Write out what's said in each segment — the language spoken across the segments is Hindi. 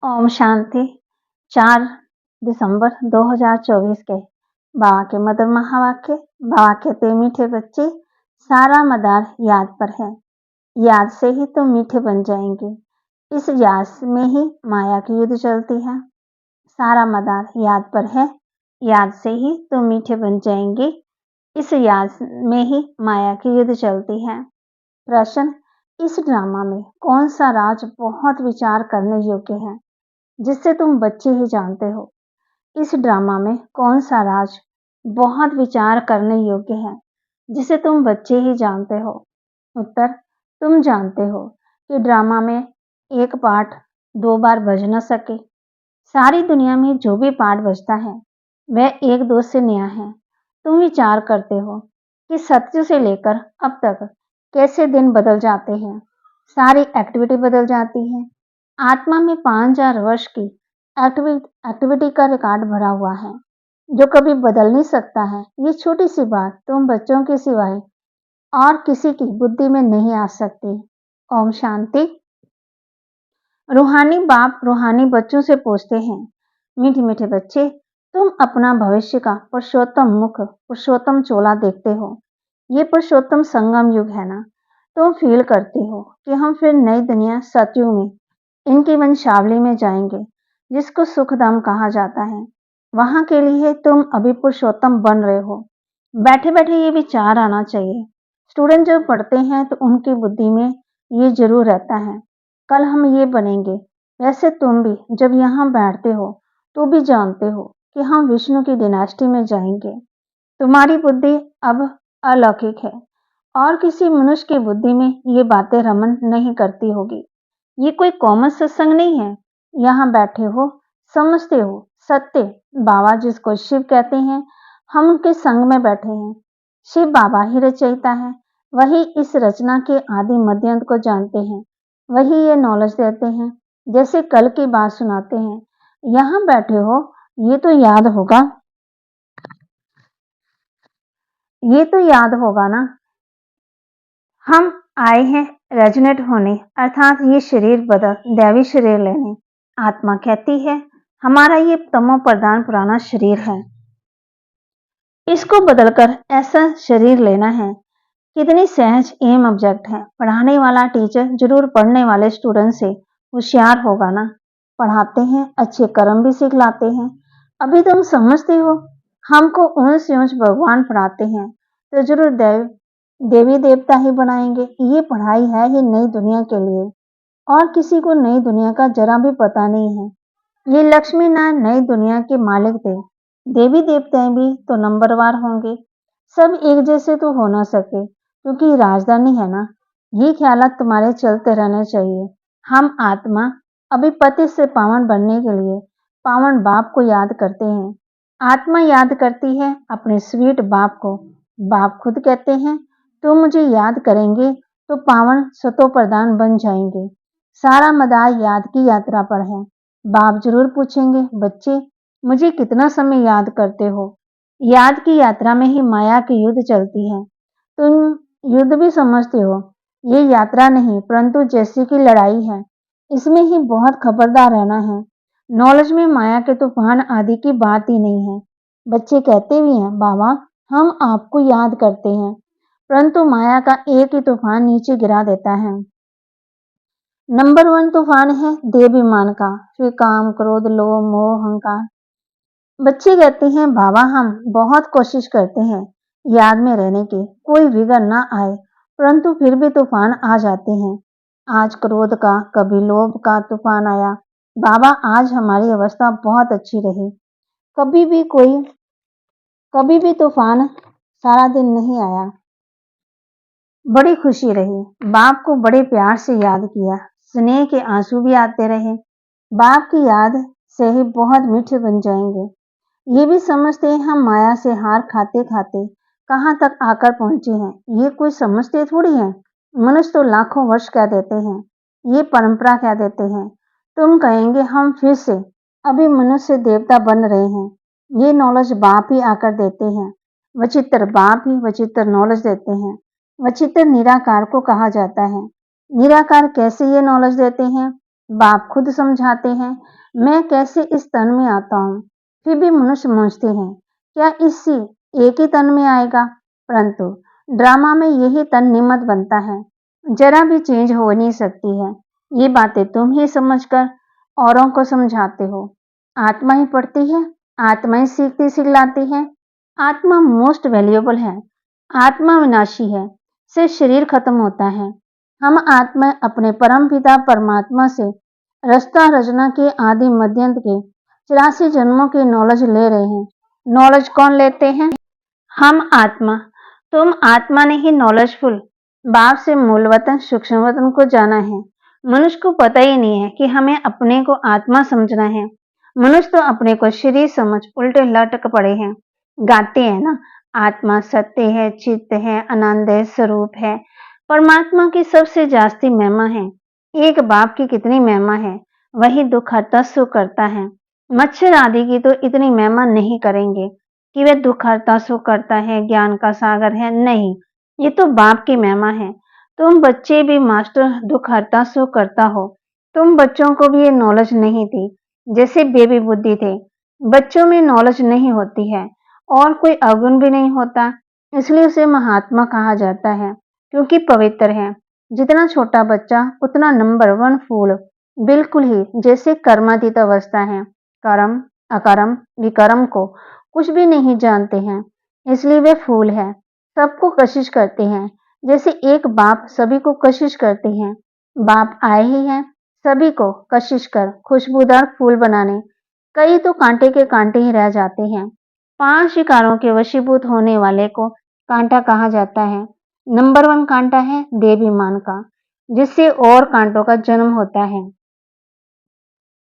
ओम शांति। 4 दिसंबर 2024 के बाबा के मधुर महावाक्य। बाबा कहते मीठे बच्चे, सारा मदार याद पर है। याद से ही तुम मीठे बन जाएंगे। इस याद में ही माया की युद्ध चलती है। सारा मदार याद पर है। याद से ही तुम मीठे बन जाएंगे। इस याद में ही माया की युद्ध चलती है। प्रश्न, इस ड्रामा में कौन सा राज बहुत विचार करने योग्य है, जिससे तुम बच्चे ही जानते हो? इस ड्रामा में कौन सा राज बहुत विचार करने योग्य है, जिसे तुम बच्चे ही जानते हो? उत्तर, तुम जानते हो कि ड्रामा में एक पार्ट 2 बार बज न सके। सारी दुनिया में जो भी पार्ट बजता है वह एक दो से नया है। तुम विचार करते हो कि सत्य से लेकर अब तक कैसे दिन बदल जाते हैं, सारी एक्टिविटी बदल जाती है। आत्मा में 5000 वर्ष की एक्टिविटी का रिकॉर्ड भरा हुआ है, जो कभी बदल नहीं सकता है। ये छोटी सी बात तुम बच्चों के सिवाय और किसी की बुद्धि में नहीं आ सकती। ओम शांति। रूहानी बाप रूहानी बच्चों से पूछते हैं, मीठे मीठे बच्चे, तुम अपना भविष्य का पुरुषोत्तम मुख, पुरुषोत्तम चोला देखते हो। ये पुरुषोत्तम संगम युग है ना? तुम फील करते हो कि हम फिर नई दुनिया सतयुग में इनकी वंशावली में जाएंगे, जिसको सुखधाम कहा जाता है। वहां के लिए तुम अभी पुरुषोत्तम बन रहे हो। बैठे बैठे ये विचार आना चाहिए। स्टूडेंट जब पढ़ते हैं तो उनकी बुद्धि में ये जरूर रहता है, कल हम ये बनेंगे। वैसे तुम भी जब यहाँ बैठते हो तो भी जानते हो कि हम विष्णु की डिनास्टी में जाएंगे। तुम्हारी बुद्धि अब अलौकिक है और किसी मनुष्य की बुद्धि में ये बातें रमन नहीं करती होगी। ये कोई कॉमन सत्संग नहीं है। यहाँ बैठे हो, समझते हो सत्य। बाबा जिसको शिव कहते हैं, हम उनके संग में बैठे हैं। शिव बाबा ही रचयिता है। वही इस रचना के आदि मध्य अंत को जानते हैं। वही ये नॉलेज देते हैं, जैसे कल की बात सुनाते हैं। यहाँ बैठे हो, ये तो याद होगा, ये तो याद होगा ना, हम आए हैं रेजोनेट होने, अर्थात ये शरीर बदल दैवी शरीर लेने। आत्मा कहती है, हमारा ये तमो प्रधान पुराना शरीर है, इसको बदलकर ऐसा शरीर लेना है। कितनी सहज एम ऑब्जेक्ट है। पढ़ाने वाला टीचर जरूर पढ़ने वाले स्टूडेंट से होशियार होगा ना। पढ़ाते हैं, अच्छे कर्म भी सिखलाते हैं। अभी तुम समझते हो, हमको ऊंच ऊंच भगवान पढ़ाते हैं तो जरूर देवी देवता ही बनाएंगे। ये पढ़ाई है ही नई दुनिया के लिए, और किसी को नई दुनिया का जरा भी पता नहीं है। ये लक्ष्मी नारायण नई दुनिया के मालिक थे। देवी देवताएं भी तो नंबरवार होंगे। सब एक जैसे तो हो ना सके, क्योंकि राजधानी है ना। ये ख्यालात तुम्हारे चलते रहने चाहिए। हम आत्मा अभी पति से पावन बनने के लिए पावन बाप को याद करते हैं। आत्मा याद करती है अपने स्वीट बाप को। बाप खुद कहते हैं, तुम मुझे याद करेंगे तो पावन सतो प्रधान बन जाएंगे। सारा मदार याद की यात्रा पर है। बाप जरूर पूछेंगे, बच्चे मुझे कितना समय याद करते हो? याद की यात्रा में ही माया की युद्ध चलती है। तुम युद्ध भी समझते हो। ये यात्रा नहीं, परंतु जैसे की लड़ाई है। इसमें ही बहुत खबरदार रहना है। नॉलेज में माया के तूफान आदि की बात ही नहीं है। बच्चे कहते भी हैं, बाबा हम आपको याद करते हैं, परंतु माया का एक ही तूफान नीचे गिरा देता है। नंबर 1 तूफान है देवाभिमान का, फिर काम, क्रोध, लोभ, मोह, अहंकार। बच्चे कहते हैं, बाबा हम बहुत कोशिश करते हैं याद में रहने की, कोई विघ्न ना आए, परंतु फिर भी तूफान आ जाते हैं। आज क्रोध का, कभी लोभ का तूफान आया। बाबा आज हमारी अवस्था बहुत अच्छी रही। कभी भी तूफान सारा दिन नहीं आया। बड़ी खुशी रही। बाप को बड़े प्यार से याद किया। स्नेह के आंसू भी आते रहे। बाप की याद से ही बहुत मीठे बन जाएंगे। ये भी समझते हैं हम माया से हार खाते खाते कहाँ तक आकर पहुंचे हैं। ये कोई समझते थोड़ी है। मनुष्य तो लाखों वर्ष कह देते हैं, ये परंपरा कह देते हैं। तुम कहेंगे हम फिर से अभी मनुष्य देवता बन रहे हैं। ये नॉलेज बाप ही आकर देते हैं। वचित्र बाप ही वचित्र नॉलेज देते हैं। वचित्र निराकार को कहा जाता है। निराकार कैसे ये नॉलेज देते हैं? बाप खुद समझाते हैं, मैं कैसे इस तन में आता हूँ। फिर भी मनुष्य सोचते हैं, क्या इसी एक ही तन में आएगा? परंतु ड्रामा में यही तन निमित्त बनता है, जरा भी चेंज हो नहीं सकती है। ये बातें तुम ही समझकर औरों को समझाते हो। आत्मा ही पढ़ती है, आत्मा ही सीखती सिखलाती है। आत्मा मोस्ट वैल्यूएबल है। आत्मा विनाशी है, सिर्फ शरीर खत्म होता है। हम आत्मा अपने परम पिता परमात्मा से रचना रचना के आदि मध्यंत के 84 जन्मों की नॉलेज ले रहे हैं। नॉलेज कौन लेते हैं? हम आत्मा। तुम आत्मा ने ही नॉलेजफुल बाप से मूल वतन सूक्ष्म वतन को जाना है। मनुष्य को पता ही नहीं है कि हमें अपने को आत्मा समझना है। मनुष्य तो अपने को शरीर समझ उल्टे लटक पड़े हैं। गाते हैं ना, आत्मा सत्य है, चित्त है, आनंद है, स्वरूप है। परमात्मा की सबसे जास्ती महिमा है। एक बाप की कितनी महिमा है, वही दुख हरता सुख करता है। मच्छर आदि की तो इतनी महिमा नहीं करेंगे कि वह दुख हरता सुख करता है, ज्ञान का सागर है। नहीं, ये तो बाप की महिमा है। तुम बच्चे भी मास्टर दुख हरता सुख करता हो। तुम बच्चों को भी ये नॉलेज नहीं थी, जैसे बेबी बुद्धि थे। बच्चों में नॉलेज नहीं होती है और कोई अवगुण भी नहीं होता, इसलिए उसे महात्मा कहा जाता है, क्योंकि पवित्र है। जितना छोटा बच्चा उतना नंबर वन फूल, बिल्कुल ही जैसे कर्मातीत अवस्था है। कर्म अकर्म विकर्म को कुछ भी नहीं जानते हैं, इसलिए वे फूल है। सबको कशिश करते हैं, जैसे एक बाप सभी को कशिश करते हैं। बाप आए ही हैं सभी को कशिश कर खुशबूदार फूल बनाने। कई तो कांटे के कांटे ही रह जाते हैं। 5 शिकारों के वशीभूत होने वाले को कांटा कहा जाता है। नंबर 1 कांटा है देवीमान का, जिससे और कांटों का जन्म होता है।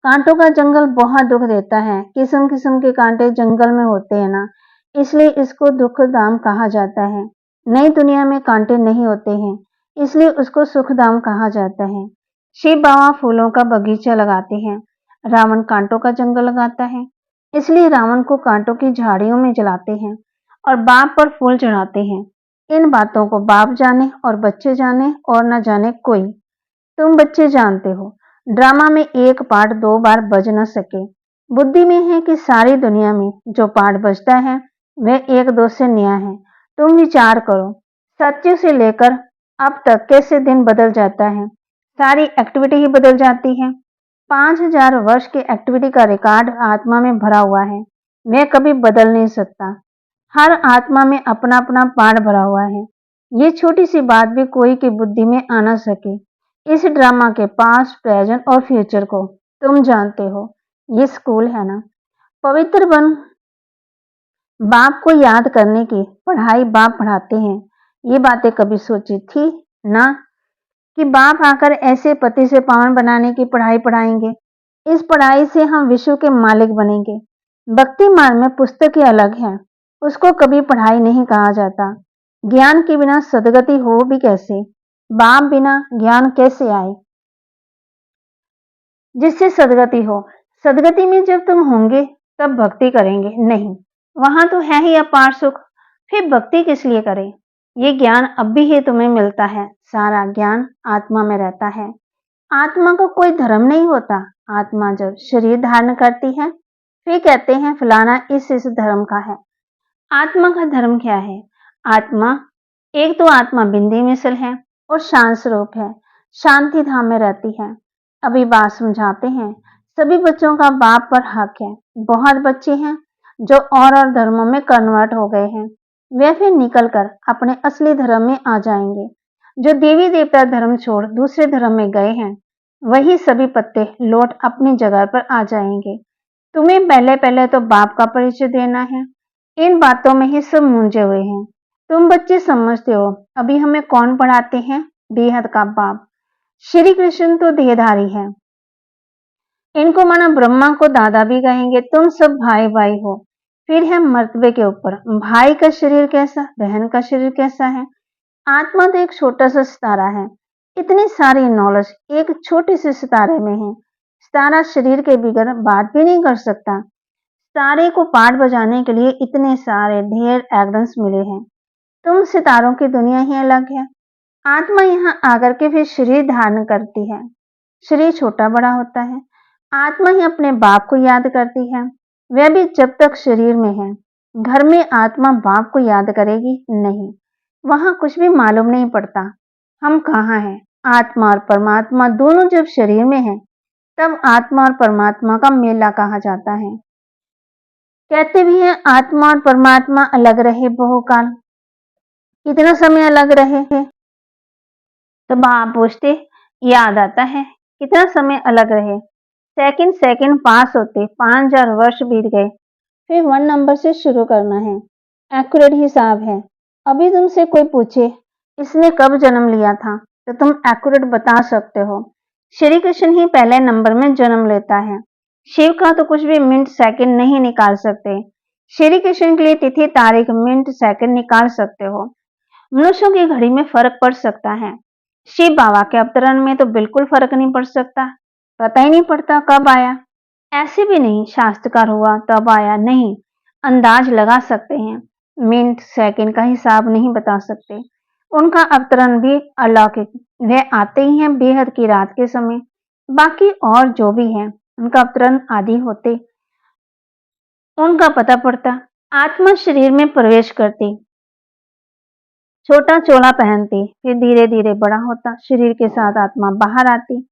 कांटों का जंगल बहुत दुख देता है। किस्म किस्म के कांटे जंगल में होते हैं ना, इसलिए इसको दुखधाम कहा जाता है। नई दुनिया में कांटे नहीं होते हैं, इसलिए उसको सुखधाम कहा जाता है। शिव बाबा फूलों का बगीचा लगाते हैं, रावण कांटों का जंगल लगाता है, इसलिए रावण को कांटों की झाड़ियों में जलाते हैं और बाप पर फूल चढ़ाते हैं। इन बातों को बाप जाने और बच्चे जाने और न जाने कोई। तुम बच्चे जानते हो, ड्रामा में एक पार्ट 2 बार बज न सके। बुद्धि में है कि सारी दुनिया में जो पार्ट बजता है वह 1-2 से नया है। तुम विचार करो, सत्य से लेकर अब तक कैसे दिन बदल जाता है, सारी एक्टिविटी ही बदल जाती है। 5000 वर्ष की एक्टिविटी का रिकॉर्ड आत्मा में भरा हुआ है, मैं कभी बदल नहीं सकता। हर आत्मा में अपना अपना पार्ट भरा हुआ है। ये छोटी सी बात भी कोई की बुद्धि में आ ना सके। इस ड्रामा के पास्ट प्रेजेंट और फ्यूचर को तुम जानते हो। ये स्कूल है ना, पवित्र बन बाप को याद करने की पढ़ाई बाप पढ़ाते हैं। ये बातें कभी सोची थी ना कि बाप आकर ऐसे पति से पावन बनाने की पढ़ाई पढ़ाएंगे। इस पढ़ाई से हम विश्व के मालिक बनेंगे। भक्ति मार्ग में पुस्तकें अलग हैं, उसको कभी पढ़ाई नहीं कहा जाता। ज्ञान के बिना सदगति हो भी कैसे? बाप बिना ज्ञान कैसे आए जिससे सदगति हो? सदगति में जब तुम होंगे तब भक्ति करेंगे? नहीं, वहां तो है ही अपार सुख, फिर भक्ति किस लिए करें? ये ज्ञान अब भी ही तुम्हें मिलता है, सारा ज्ञान आत्मा में रहता है। आत्मा को कोई धर्म नहीं होता। आत्मा जब शरीर धारण करती है फिर कहते हैं फलाना इस धर्म का है। आत्मा का धर्म क्या है? आत्मा एक तो आत्मा बिंदी मिसल है और शांत स्वरूप है, शांति धाम में रहती है। अभी बात समझाते हैं। सभी बच्चों का बाप पर हक है। बहुत बच्चे हैं जो और धर्मों में कन्वर्ट हो गए हैं, वे फिर निकल कर अपने असली धर्म में आ जाएंगे। जो देवी देवता धर्म छोड़ दूसरे धर्म में गए हैं, वही सभी पत्ते लौट अपनी जगह पर आ जाएंगे। तुम्हें पहले पहले तो बाप का परिचय देना है। इन बातों में ही सब मूंझे हुए हैं। तुम बच्चे समझते हो अभी हमें कौन पढ़ाते हैं? बेहद का बाप। श्री कृष्ण तो देहधारी है, इनको माना ब्रह्मा को दादा भी कहेंगे। तुम सब भाई भाई हो। फिर है मर्तबे के ऊपर, भाई का शरीर कैसा, बहन का शरीर कैसा है। आत्मा तो एक छोटा सा सितारा है। इतनी सारी नॉलेज एक छोटे से सितारे में है। सितारा शरीर के बगैर बात भी नहीं कर सकता। सितारे को पाठ बजाने के लिए इतने सारे ढेर एविडेंस मिले हैं। तुम सितारों की दुनिया ही अलग है। आत्मा यहाँ आकर के फिर शरीर धारण करती है। शरीर छोटा बड़ा होता है। आत्मा ही अपने बाप को याद करती है, वह भी जब तक शरीर में है। घर में आत्मा बाप को याद करेगी नहीं, वहां कुछ भी मालूम नहीं पड़ता। हम कहाँ हैं? आत्मा और परमात्मा दोनों जब शरीर में है, तब आत्मा और परमात्मा का मेला कहा जाता है। कहते भी हैं आत्मा और परमात्मा अलग रहे बहुकाल। कितना समय अलग रहे? तो बाप पूछते, याद आता है कितना समय अलग रहे? सेकंड सेकंड पास होते 5000 वर्ष बीत गए। फिर 1 नंबर से शुरू करना है। एक्यूरेट हिसाब है। अभी तुमसे कोई पूछे इसने कब जन्म लिया था, तो तुम एक्यूरेट बता सकते हो। श्री कृष्ण ही पहले नंबर में जन्म लेता है। शिव का तो कुछ भी मिनट सेकंड नहीं निकाल सकते। श्री कृष्ण के लिए तिथि तारीख मिनट सेकंड निकाल सकते हो। मनुष्यों की घड़ी में फर्क पड़ सकता है, शिव बाबा के अवतरण में तो बिल्कुल फर्क नहीं पड़ सकता। पता ही नहीं पड़ता कब आया। ऐसे भी नहीं शास्त्रकार हुआ तब आया, नहीं, अंदाज लगा सकते हैं, मिनट सेकंड का हिसाब नहीं बता सकते। उनका अवतरण भी अलौकिक, वे आते ही हैं बेहद की रात के समय। बाकी और जो भी है उनका अवतरण आदि होते, उनका पता पड़ता। आत्मा शरीर में प्रवेश करती, छोटा चोला पहनती, फिर धीरे धीरे बड़ा होता, शरीर के साथ आत्मा बाहर आती।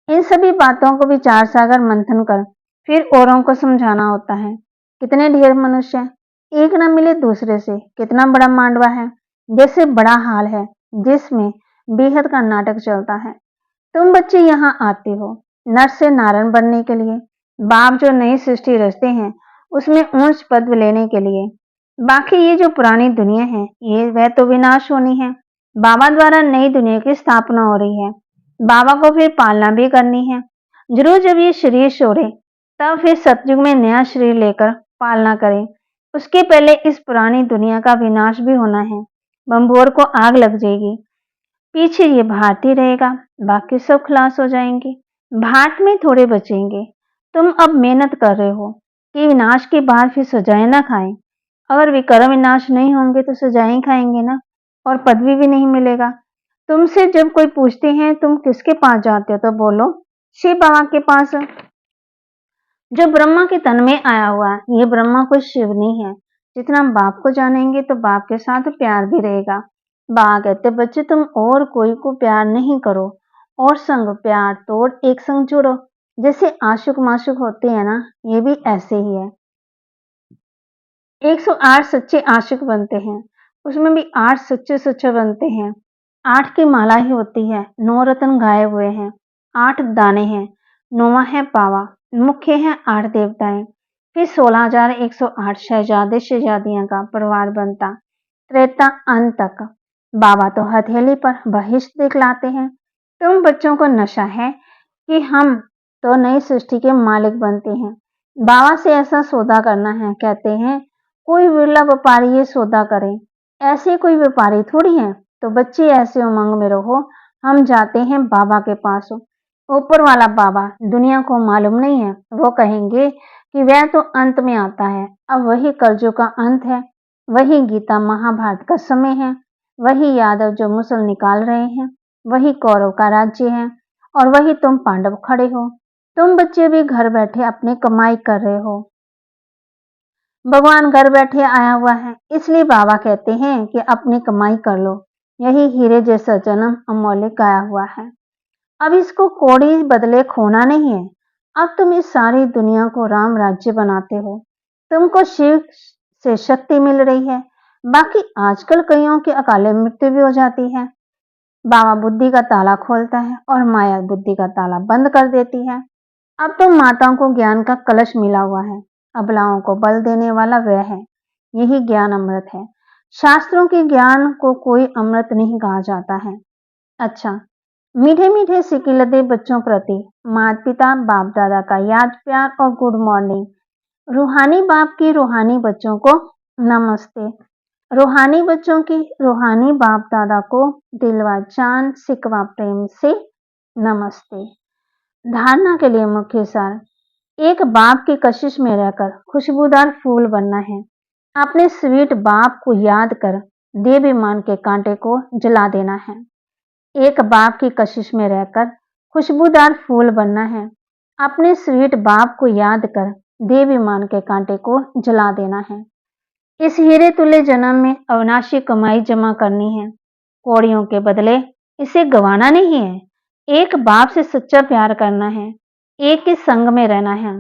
इन सभी बातों को विचार सागर मंथन कर फिर औरों को समझाना होता है। कितने ढेर मनुष्य हैं, एक न मिले दूसरे से। कितना बड़ा मांडवा है, जैसे बड़ा हाल है जिसमें बेहद का नाटक चलता है। तुम बच्चे यहाँ आते हो नर से नारायण बनने के लिए। बाप जो नई सृष्टि रचते हैं उसमें ऊंच पद लेने के लिए। बाकी ये जो पुरानी दुनिया है ये वह तो विनाश होनी है। बाबा द्वारा नई दुनिया की स्थापना हो रही है। बाबा को फिर पालना भी करनी है। जरूर जब ये शरीर छोड़े तब फिर सतयुग में नया शरीर लेकर पालना करें। उसके पहले इस पुरानी दुनिया का विनाश भी होना है। बम्बोर को आग लग जाएगी, पीछे ये भाट ही रहेगा, बाकी सब खलास हो जाएंगे। भाट में थोड़े बचेंगे। तुम अब मेहनत कर रहे हो कि विनाश के बाद फिर सजाएं ना खाएं। अगर विक्रम विनाश नहीं होंगे तो सजाएं खाएंगे ना, और पदवी भी नहीं मिलेगा। तुमसे जब कोई पूछते हैं तुम किसके पास जाते हो, तो बोलो शिव बाबा के पास, जो ब्रह्मा के तन में आया हुआ। ये ब्रह्मा कोई शिव नहीं है। जितना बाप को जानेंगे तो बाप के साथ प्यार भी रहेगा। बाबा कहते बच्चे तुम और कोई को प्यार नहीं करो, और संग प्यार तोड़ एक संग जुड़ो। जैसे आशुक माशुक होते हैं ना, ये भी ऐसे ही है। 108 सच्चे आशिक बनते हैं, उसमें भी 8 सच्चे सच्चे बनते हैं। 8 की माला ही होती है, 9 रत्न गाए हुए हैं, 8 दाने हैं, 9वां है पावा, मुख्य है 8 देवताएं। फिर 16,108 शहजादे शहजादियां का परिवार बनता। त्रेता अंत तक बाबा तो हथेली पर बहिष्ठ दिखलाते हैं। तुम बच्चों को नशा है कि हम तो नई सृष्टि के मालिक बनते हैं। बाबा से ऐसा सौदा करना है, कहते हैं कोई विरला व्यापारी ये सौदा करे। ऐसे कोई व्यापारी थोड़ी है। तो बच्चे ऐसे उमंग में रहो, हम जाते हैं बाबा के पास। ऊपर वाला बाबा दुनिया को मालूम नहीं है, वो कहेंगे कि वह तो अंत में आता है। अब वही कलयुग का अंत है, वही गीता महाभारत का समय है, वही यादव जो मुसल निकाल रहे हैं, वही कौरव का राज्य है, और वही तुम पांडव खड़े हो। तुम बच्चे भी घर बैठे अपनी कमाई कर रहे हो। भगवान घर बैठे आया हुआ है, इसलिए बाबा कहते हैं कि अपनी कमाई कर लो। यही हीरे जैसा जन्म अमूल्य गाया हुआ है। अब इसको कौड़ी बदले खोना नहीं है। अब तुम इस सारी दुनिया को राम राज्य बनाते हो। तुमको शिव से शक्ति मिल रही है। बाकी आजकल कईयों की अकाले मृत्यु भी हो जाती है। बाबा बुद्धि का ताला खोलता है और माया बुद्धि का ताला बंद कर देती है। अब तो माताओं को ज्ञान का कलश मिला हुआ है। अबलाओं को बल देने वाला वह है। यही ज्ञान अमृत है। शास्त्रों के ज्ञान को कोई अमृत नहीं कहा जाता है। अच्छा, मीठे मीठे सिक्के लदे बच्चों प्रति माता पिता बाप दादा का याद प्यार और गुड मॉर्निंग। रूहानी बाप की रूहानी बच्चों को नमस्ते। रूहानी बच्चों की रूहानी बाप दादा को दिलवा जान सिकवा प्रेम से नमस्ते। धारणा के लिए मुख्य सार, एक बाप की कशिश में रहकर खुशबूदार फूल बनना है। अपने स्वीट बाप को याद कर देवाभिमान के कांटे को जला देना है। एक बाप की कशिश में रहकर खुशबूदार फूल बनना है। अपने स्वीट बाप को याद कर देवीमान के कांटे को जला देना है। इस हीरे तुल्य जन्म में अविनाशी कमाई जमा करनी है। कौड़ियों के बदले इसे गंवाना नहीं है। एक बाप से सच्चा प्यार करना है। एक ही संग में रहना है।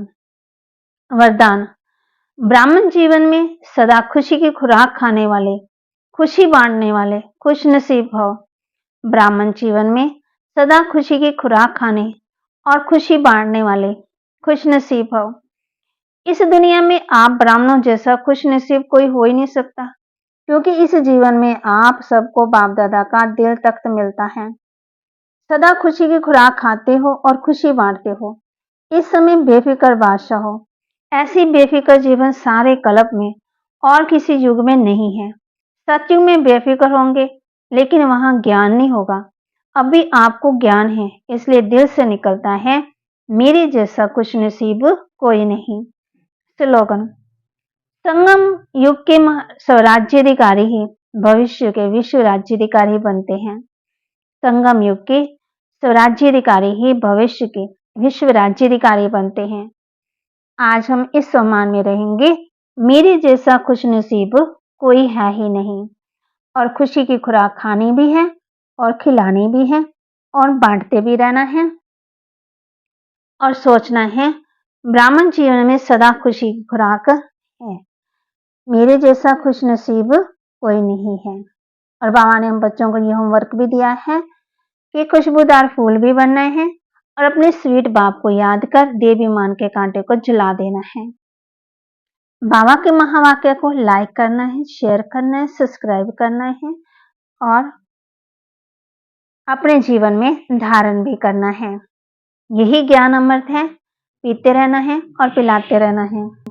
वरदान: ब्राह्मण जीवन में सदा खुशी की खुराक खाने वाले, खुशी बांटने वाले खुश नसीब भव। ब्राह्मण जीवन में सदा खुशी की खुराक खाने और खुशी बांटने वाले खुश नसीब भव। इस दुनिया में आप ब्राह्मणों जैसा खुश नसीब कोई हो ही नहीं सकता, क्योंकि इस जीवन में आप सबको बाप दादा का दिल तख्त मिलता है। सदा खुशी की खुराक खाते हो और खुशी बांटते हो। इस समय बेफिक्र बादशाह हो। ऐसी बेफिक्र जीवन सारे कल्प में और किसी युग में नहीं है। सतयुग में बेफिक्र होंगे, लेकिन वहां ज्ञान नहीं होगा। अभी आपको ज्ञान है, इसलिए दिल से निकलता है, मेरे जैसा खुश नसीब कोई नहीं। स्लोगन: संगम युग के स्वराज्याधिकारी ही भविष्य के विश्व राज्याधिकारी बनते हैं। संगम युग के स्वराज्याधिकारी ही भविष्य के विश्व राज्याधिकारी बनते हैं। आज हम इस सम्मान में रहेंगे, मेरे जैसा खुश नसीब कोई है ही नहीं। और खुशी की खुराक खानी भी है और खिलानी भी है और बांटते भी रहना है और सोचना है, ब्राह्मण जीवन में सदा खुशी की खुराक है। मेरे जैसा खुश नसीब कोई नहीं है। और बाबा ने हम बच्चों को ये होमवर्क भी दिया है कि खुशबूदार फूल भी बनना है और अपने स्वीट बाप को याद कर देवी मान के कांटे को जला देना है। बाबा के महावाक्य को लाइक करना है, शेयर करना है, सब्सक्राइब करना है और अपने जीवन में धारण भी करना है। यही ज्ञान अमृत है, पीते रहना है और पिलाते रहना है।